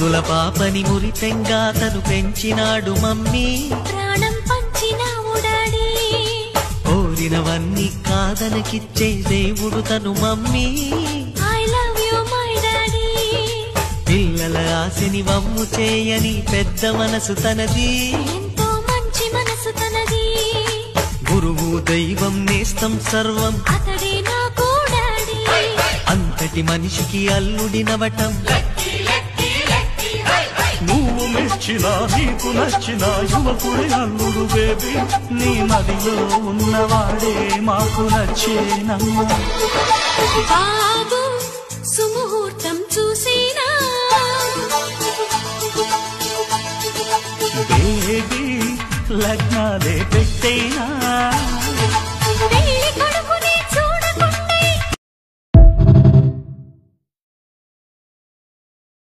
ముద్దుల పాపని మురిపెంగా తను పెంచినాడు మమ్మీ ప్రాణం పంచినావు డాడీ కోరినవన్నీ కాదనకిచ్చే దేవుడు తను mummy I love you my daddy పిల్లల ఆశని వమ్ము చేయని పెద్ద మనసు తనది ఎంతో మంచి మనసు తనది గురువు దైవం నేస్తం సర్వం అతడే నాకు డాడీ అంతటి మనిషికి అల్లుడినవటం నువ్వు మెచ్చినా నీకు నచ్చినా యువకుడే అల్లుడు బేబీ నీ మదిలో ఉన్నవాడే మాకు నచ్చేనమ్మా బాబు సుముహూర్తం చూసేనా బేబీ లగ్నాలే పెట్టేనా